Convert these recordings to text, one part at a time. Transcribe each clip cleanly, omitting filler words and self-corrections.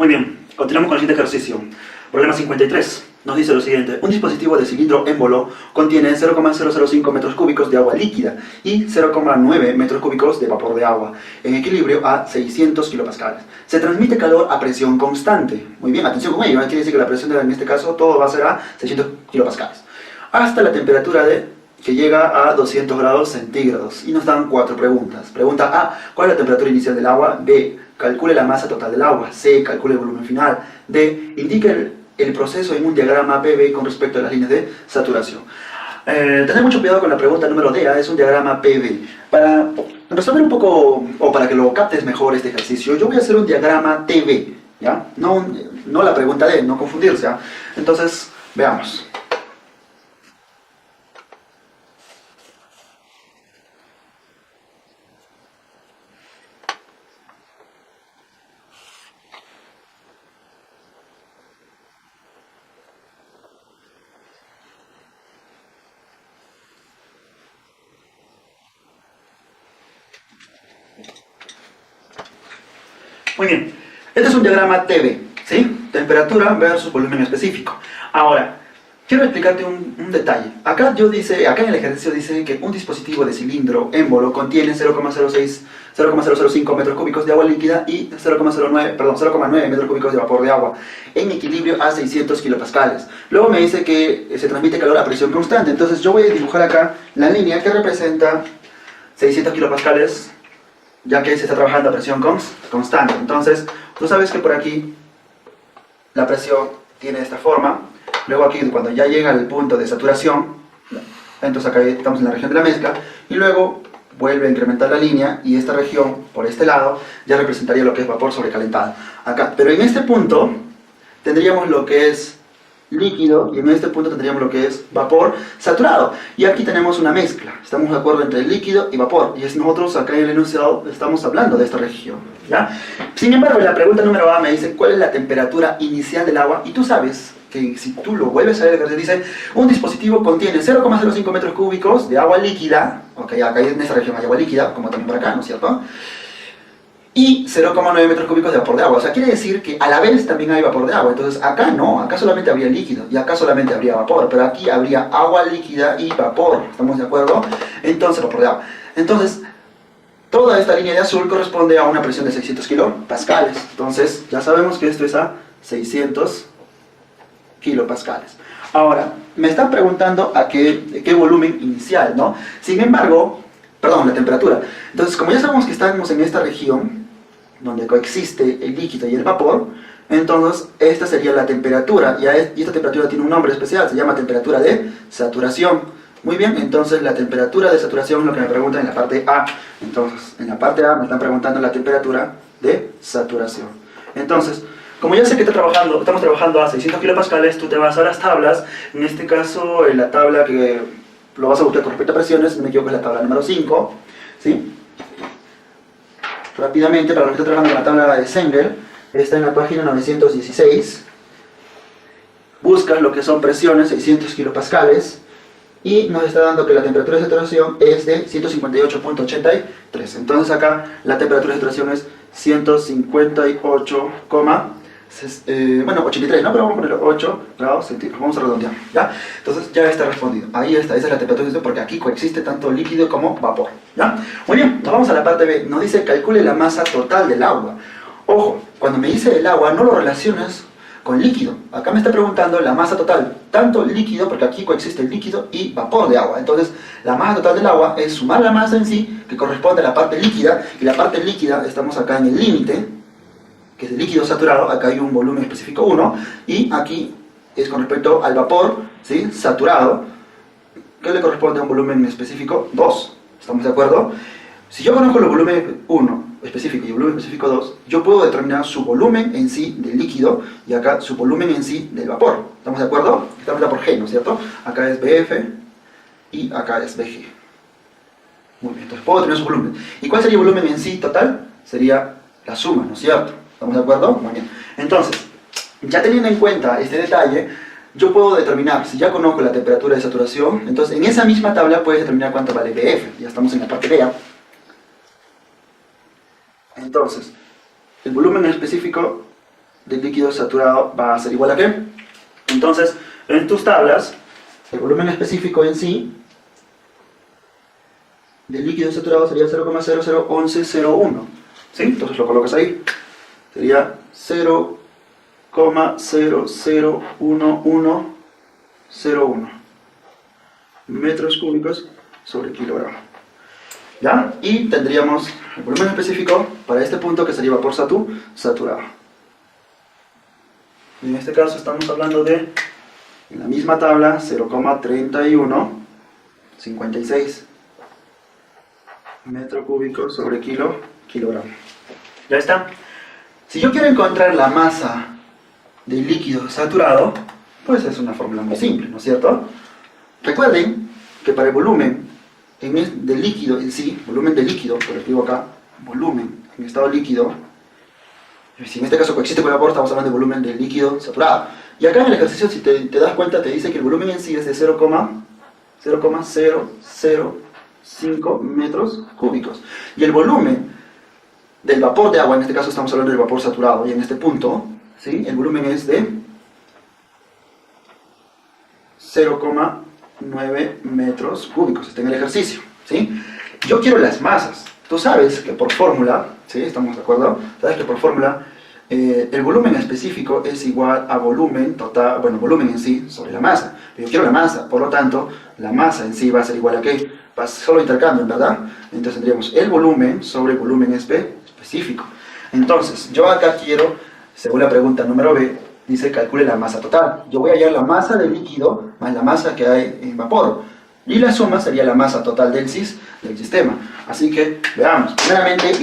Muy bien, continuamos con el siguiente ejercicio. Problema 53. Nos dice lo siguiente. Un dispositivo de cilindro émbolo contiene 0,005 metros cúbicos de agua líquida y 0,9 metros cúbicos de vapor de agua, en equilibrio a 600 kilopascales. Se transmite calor a presión constante. Muy bien, atención con ello. Quiere decir que la presión, en este caso, todo va a ser a 600 kilopascales. Hasta la temperatura que llega a 200 grados centígrados. Y nos dan 4 preguntas. Pregunta A. ¿Cuál es la temperatura inicial del agua? B. Calcule la masa total del agua. C. Calcule el volumen final. D. Indique el proceso en un diagrama PV con respecto a las líneas de saturación. Tener mucho cuidado con la pregunta número D. Es un diagrama PV. Para resolver un poco, o para que lo captes mejor este ejercicio, yo voy a hacer un diagrama TV, ¿ya? No la pregunta D, no confundirse, ¿ya? Entonces, veamos. Muy bien, este es un diagrama TV, ¿sí? Temperatura versus volumen específico. Ahora, quiero explicarte un detalle. Acá en el ejercicio dice que un dispositivo de cilindro émbolo contiene 0,005 metros cúbicos de agua líquida y 0,9 metros cúbicos de vapor de agua, en equilibrio a 600 kilopascales. Luego me dice que se transmite calor a presión constante. Entonces yo voy a dibujar acá la línea que representa 600 kilopascales, ya que se está trabajando a presión constante. Entonces, tú sabes que por aquí la presión tiene esta forma. Luego aquí, cuando ya llega al punto de saturación, entonces acá estamos en la región de la mezcla, y luego vuelve a incrementar la línea, y esta región, por este lado, ya representaría lo que es vapor sobrecalentado. Acá, pero en este punto tendríamos lo que es líquido, y en este punto tendríamos lo que es vapor saturado. Y aquí tenemos una mezcla, estamos de acuerdo entre líquido y vapor, y nosotros acá en el enunciado estamos hablando de esta región, ¿ya? Sin embargo, la pregunta número A me dice ¿cuál es la temperatura inicial del agua? Y tú sabes que si tú lo vuelves a leer, dice un dispositivo contiene 0,05 metros cúbicos de agua líquida, ok, acá en esta región hay agua líquida, como también por acá, ¿no es cierto? Y 0,9 metros cúbicos de vapor de agua. O sea, quiere decir que a la vez también hay vapor de agua. Entonces acá no, acá solamente habría líquido y acá solamente habría vapor, pero aquí habría agua líquida y vapor, ¿estamos de acuerdo? Entonces, vapor de agua. Entonces, toda esta línea de azul corresponde a una presión de 600 kilopascales. Entonces, ya sabemos que esto es a 600 kilopascales. Ahora, me están preguntando a qué volumen inicial, ¿no? Sin embargo, perdón, la temperatura. Entonces, como ya sabemos que estamos en esta región, donde coexiste el líquido y el vapor, entonces esta sería la temperatura, y esta temperatura tiene un nombre especial, se llama temperatura de saturación. Muy bien, entonces la temperatura de saturación es lo que me preguntan en la parte A. Entonces, en la parte A me están preguntando la temperatura de saturación. Entonces, como ya sé que estamos trabajando a 600 kilopascales, tú te vas a las tablas. En este caso, en la tabla que lo vas a buscar con respecto a presiones, no me equivoco, es la tabla número 5, ¿sí? Rápidamente, para los que están trabajando en la tabla de Sengel, está en la página 916. Buscas lo que son presiones, 600 kilopascales, y nos está dando que la temperatura de saturación es de 158,83. Entonces acá la temperatura de saturación es 158, 83, ¿no? Pero vamos a ponerlo 8 grados centígrados, vamos a redondear, ¿ya? Entonces ya está respondido, ahí está, esa es la temperatura, porque aquí coexiste tanto líquido como vapor, ¿ya? Muy bien, nos vamos a la parte B, nos dice calcule la masa total del agua. Ojo, cuando me dice el agua no lo relacionas con líquido, acá me está preguntando la masa total, tanto líquido, porque aquí coexiste el líquido y vapor de agua. Entonces la masa total del agua es sumar la masa en sí, que corresponde a la parte líquida, y la parte líquida, estamos acá en el límite, que es el líquido saturado, acá hay un volumen específico 1, y aquí es con respecto al vapor, ¿sí? Saturado, que le corresponde a un volumen específico 2, ¿estamos de acuerdo? Si yo conozco el volumen 1 específico y el volumen específico 2, yo puedo determinar su volumen en sí del líquido, y acá su volumen en sí del vapor, ¿estamos de acuerdo? Estamos por G, ¿no es cierto? Acá es BF, y acá es BG. Muy bien, entonces puedo determinar su volumen. ¿Y cuál sería el volumen en sí total? Sería la suma, ¿no es cierto? ¿Estamos de acuerdo? Muy bien. Entonces, ya teniendo en cuenta este detalle, yo puedo determinar, si ya conozco la temperatura de saturación, entonces en esa misma tabla puedes determinar cuánto vale BF. Ya estamos en la parte B. Entonces, el volumen específico del líquido saturado va a ser igual a ¿qué? Entonces, en tus tablas, el volumen específico en sí del líquido saturado sería 0,001101. ¿Sí? Entonces lo colocas ahí. Sería 0,001101 metros cúbicos sobre kilogramo. ¿Ya? Y tendríamos el volumen específico para este punto que sería vapor saturado. En este caso estamos hablando de, en la misma tabla, 0,3156 metro cúbico sobre kilogramo. ¿Ya está? Si yo quiero encontrar la masa del líquido saturado, pues es una fórmula muy simple, ¿no es cierto? Recuerden que para el volumen del líquido en sí, volumen del líquido, por escribo acá, volumen en estado líquido, si en este caso coexiste con el vapor, estamos hablando de volumen del líquido saturado. Y acá en el ejercicio, si te das cuenta, te dice que el volumen en sí es de 0,005 metros cúbicos. Y el volumen del vapor de agua, en este caso estamos hablando del vapor saturado, y en este punto, ¿sí? El volumen es de 0,9 metros cúbicos, está en el ejercicio, ¿sí? Yo quiero las masas. Tú sabes que por fórmula, ¿sí? ¿Estamos de acuerdo? Sabes que por fórmula el volumen específico es igual a volumen total, bueno, volumen en sí sobre la masa. Pero yo quiero la masa, por lo tanto, la masa en sí va a ser igual a ¿qué? Solo intercambio, ¿verdad? Entonces tendríamos el volumen sobre el volumen específico. Entonces, yo acá quiero, según la pregunta número B, dice calcule la masa total. Yo voy a hallar la masa del líquido más la masa que hay en vapor. Y la suma sería la masa total del sistema. Así que, veamos, primeramente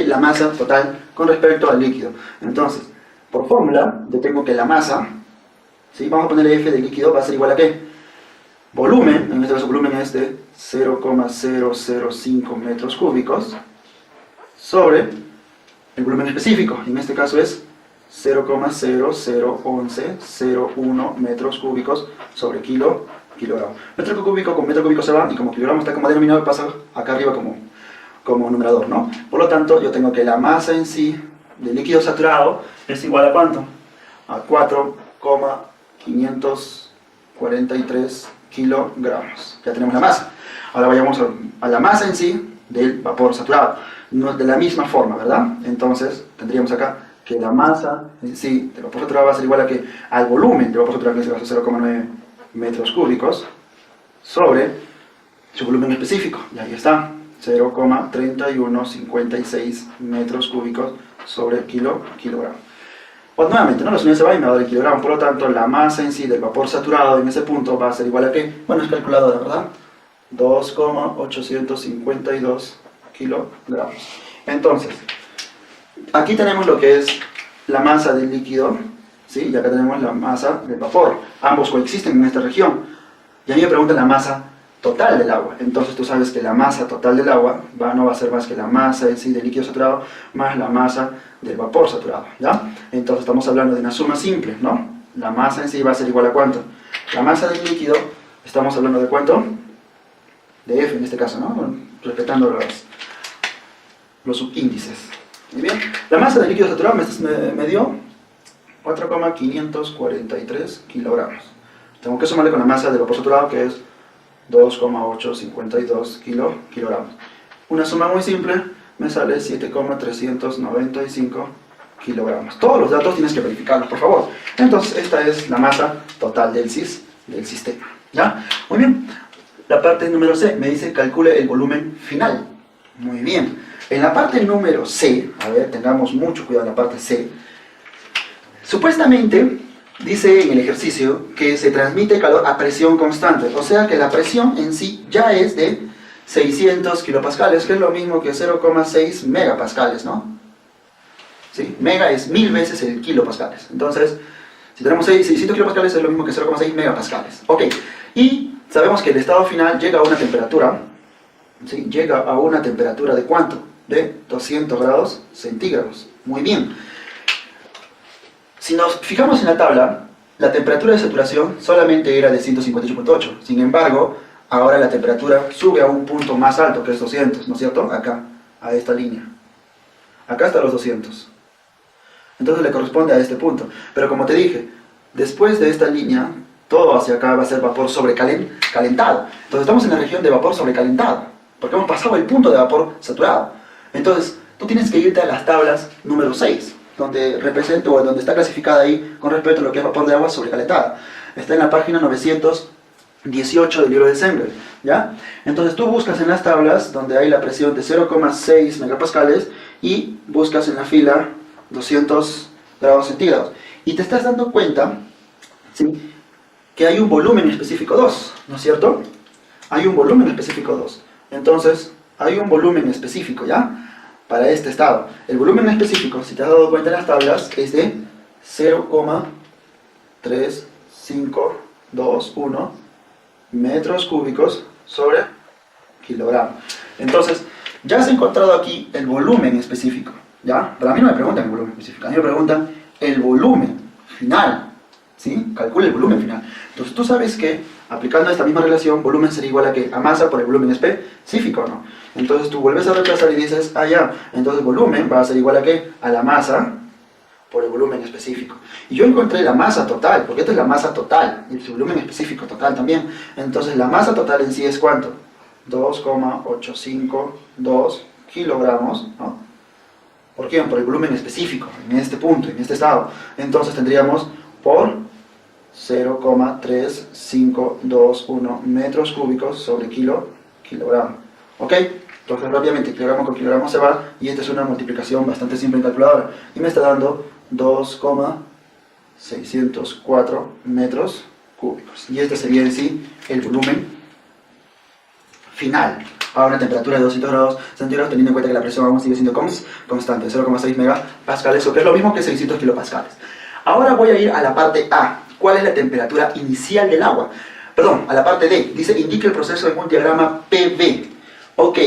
la masa total con respecto al líquido. Entonces, por fórmula, yo tengo que la masa, ¿sí? Vamos a ponerle F del líquido, va a ser igual a ¿qué? Volumen, en este caso volumen es de 0,005 metros cúbicos sobre el volumen específico, en este caso es 0,001101 metros cúbicos sobre kilogramo. Metro cúbico con metro cúbico se va, y como kilogramo está como denominador, pasa acá arriba como numerador, ¿no? Por lo tanto, yo tengo que la masa en sí del líquido saturado es igual a ¿cuánto? A 4,543 kilogramos. Ya tenemos la masa. Ahora vayamos a la masa en sí del vapor saturado. No, de la misma forma, ¿verdad? Entonces, tendríamos acá que la masa en sí del vapor saturado va a ser igual a que al volumen del vapor saturado, que es 0,9 metros cúbicos, sobre su volumen específico. Y ahí está, 0,3156 metros cúbicos sobre kilogramo. Pues nuevamente, ¿no? La unidades se va y me va a dar el kilogramo. Por lo tanto, la masa en sí del vapor saturado en ese punto va a ser igual a ¿qué? Bueno, es calculadora, ¿verdad? 2,852 kilogramos. Entonces, aquí tenemos lo que es la masa del líquido, ¿sí? Y acá tenemos la masa del vapor. Ambos coexisten en esta región. Y a mí me preguntan la masa total del agua. Entonces tú sabes que la masa total del agua no va a ser más que la masa en sí del líquido saturado más la masa del vapor saturado, ¿ya? Entonces estamos hablando de una suma simple, ¿no? La masa en sí va a ser igual a ¿cuánto? La masa del líquido, estamos hablando de ¿cuánto? De F en este caso, ¿no? Respetando los subíndices. Muy bien. La masa del líquido saturado me dio 4,543 kilogramos. Tengo que sumarle con la masa del vapor saturado, que es 2,852 kilogramos. Una suma muy simple me sale 7,395 kilogramos. Todos los datos tienes que verificarlos, por favor. Entonces, esta es la masa total del sistema. ¿Ya? Muy bien. La parte número C me dice calcule el volumen final. Muy bien. En la parte número C, a ver, tengamos mucho cuidado en la parte C. Supuestamente, dice en el ejercicio que se transmite calor a presión constante. O sea que la presión en sí ya es de 600 kilopascales, que es lo mismo que 0,6 megapascales, ¿no? ¿Sí? Mega es 1000 veces el kilopascales. Entonces, si tenemos 600 kilopascales es lo mismo que 0,6 megapascales. Ok, y sabemos que el estado final llega a una temperatura, ¿sí? Llega a una temperatura ¿de cuánto? De 200 grados centígrados. Muy bien. Si nos fijamos en la tabla, la temperatura de saturación solamente era de 158.8. Sin embargo, ahora la temperatura sube a un punto más alto, que es 200, ¿no es cierto? Acá, a esta línea. Acá están los 200. Entonces le corresponde a este punto. Pero como te dije, después de esta línea, todo hacia acá va a ser vapor sobrecalentado. Entonces estamos en la región de vapor sobrecalentado, porque hemos pasado el punto de vapor saturado. Entonces, tú tienes que irte a las tablas número 6, donde representa o donde está clasificada ahí con respecto a lo que es vapor de agua sobrecalentada. Está en la página 918 del libro de Semler, ¿ya? Entonces tú buscas en las tablas donde hay la presión de 0,6 megapascales y buscas en la fila 200 grados centígrados. Y te estás dando cuenta, ¿sí?, que hay un volumen específico 2, ¿no es cierto? Hay un volumen específico 2. Entonces, hay un volumen específico, ¿ya?, para este estado. El volumen específico, si te has dado cuenta en las tablas, es de 0,3521 metros cúbicos sobre kilogramo. Entonces, ya has encontrado aquí el volumen específico, ¿ya? Pero a mí no me preguntan el volumen específico, a mí me preguntan el volumen final, ¿sí? Calcula el volumen final. Entonces tú sabes que, aplicando esta misma relación, volumen sería igual a masa por el volumen específico, ¿no? Entonces tú vuelves a reemplazar y dices, ya, entonces volumen va a ser igual a ¿qué? A la masa por el volumen específico. Y yo encontré la masa total, porque esta es la masa total, y su volumen específico total también. Entonces la masa total en sí es ¿cuánto? 2,852 kilogramos, ¿no? ¿Por qué? Por el volumen específico, en este punto, en este estado. Entonces tendríamos por 0,3521 metros cúbicos sobre kilogramo. ¿Ok? Entonces rápidamente kilogramo con kilogramo se va, y esta es una multiplicación bastante simple en calculadora, y me está dando 2,604 metros cúbicos. Y este sería en sí el volumen final. Ahora una temperatura de 200 grados centígrados, teniendo en cuenta que la presión aún sigue siendo constante, 0,6 megapascales, o que es lo mismo que 600 kilopascales. Ahora voy a ir a la parte A. ¿Cuál es la temperatura inicial del agua? Perdón, a la parte D. Dice, indique el proceso en un diagrama PV. Ok,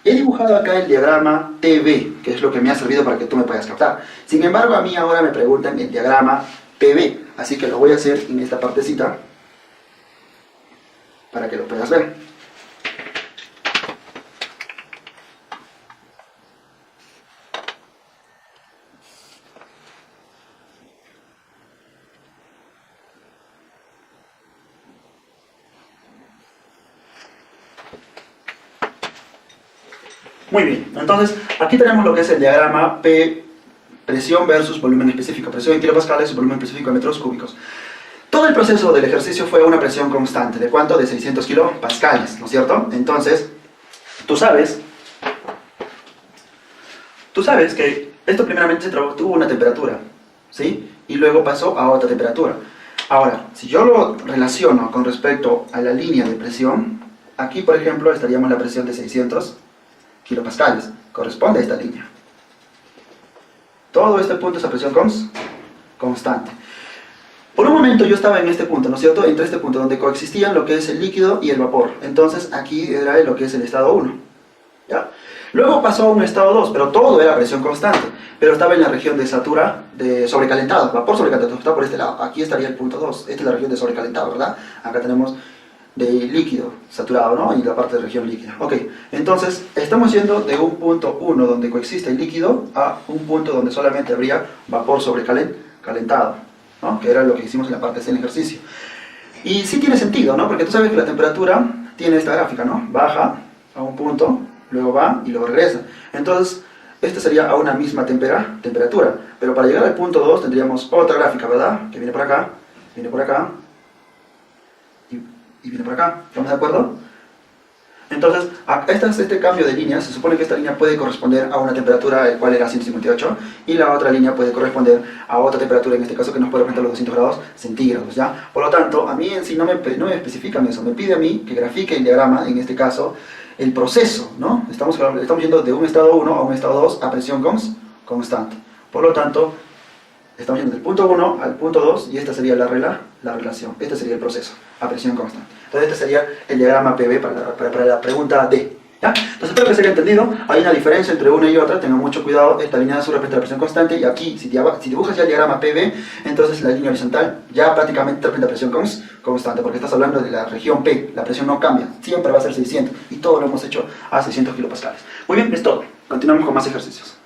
he dibujado acá el diagrama TV, que es lo que me ha servido para que tú me puedas captar. Sin embargo, a mí ahora me preguntan el diagrama PV, así que lo voy a hacer en esta partecita para que lo puedas ver. Muy bien, entonces aquí tenemos lo que es el diagrama P, presión versus volumen específico, presión en kilopascales y volumen específico en metros cúbicos. Todo el proceso del ejercicio fue a una presión constante, ¿de cuánto? De 600 kilopascales, ¿no es cierto? Entonces, tú sabes que esto primeramente tuvo una temperatura, ¿sí? Y luego pasó a otra temperatura. Ahora, si yo lo relaciono con respecto a la línea de presión, aquí por ejemplo estaríamos la presión de 600 kilopascales, corresponde a esta línea. Todo este punto es a presión constante. Por un momento yo estaba en este punto, ¿no es cierto? Entre este punto donde coexistían lo que es el líquido y el vapor. Entonces aquí era lo que es el estado 1, ¿ya? Luego pasó a un estado 2, pero todo era presión constante. Pero estaba en la región de sobrecalentado, vapor sobrecalentado, está por este lado. Aquí estaría el punto 2, esta es la región de sobrecalentado, ¿verdad? Acá tenemos de líquido saturado, ¿no? Y la parte de región líquida. Ok, entonces estamos yendo de un punto 1 donde coexiste el líquido a un punto donde solamente habría vapor sobrecalentado, ¿no? Que era lo que hicimos en la parte C del ejercicio. Y sí tiene sentido, ¿no? Porque tú sabes que la temperatura tiene esta gráfica, ¿no? Baja a un punto, luego va y luego regresa. Entonces, esta sería a una misma temperatura. Pero para llegar al punto 2 tendríamos otra gráfica, ¿verdad? Que viene por acá y viene por acá. ¿Estamos de acuerdo? Entonces, este cambio de líneas, se supone que esta línea puede corresponder a una temperatura, el cual era 158, y la otra línea puede corresponder a otra temperatura, en este caso que nos puede representar los 200 grados centígrados, ¿ya? Por lo tanto, a mí en sí no me especifican eso, me pide a mí que grafique el diagrama, en este caso, el proceso, ¿no? Estamos yendo de un estado 1 a un estado 2 a presión constante. Por lo tanto, estamos yendo del punto 1 al punto 2 y esta sería la relación, este sería el proceso a presión constante. Entonces este sería el diagrama PV para la pregunta D, ¿ya? Entonces espero que se haya entendido. Hay una diferencia entre una y otra, tengan mucho cuidado. Esta línea azul representa la presión constante, y aquí si dibujas ya el diagrama PV, entonces la línea horizontal ya prácticamente representa presión constante, porque estás hablando de la región P, la presión no cambia, siempre va a ser 600, y todo lo hemos hecho a 600 kilopascales. Muy bien, es todo. Continuamos con más ejercicios.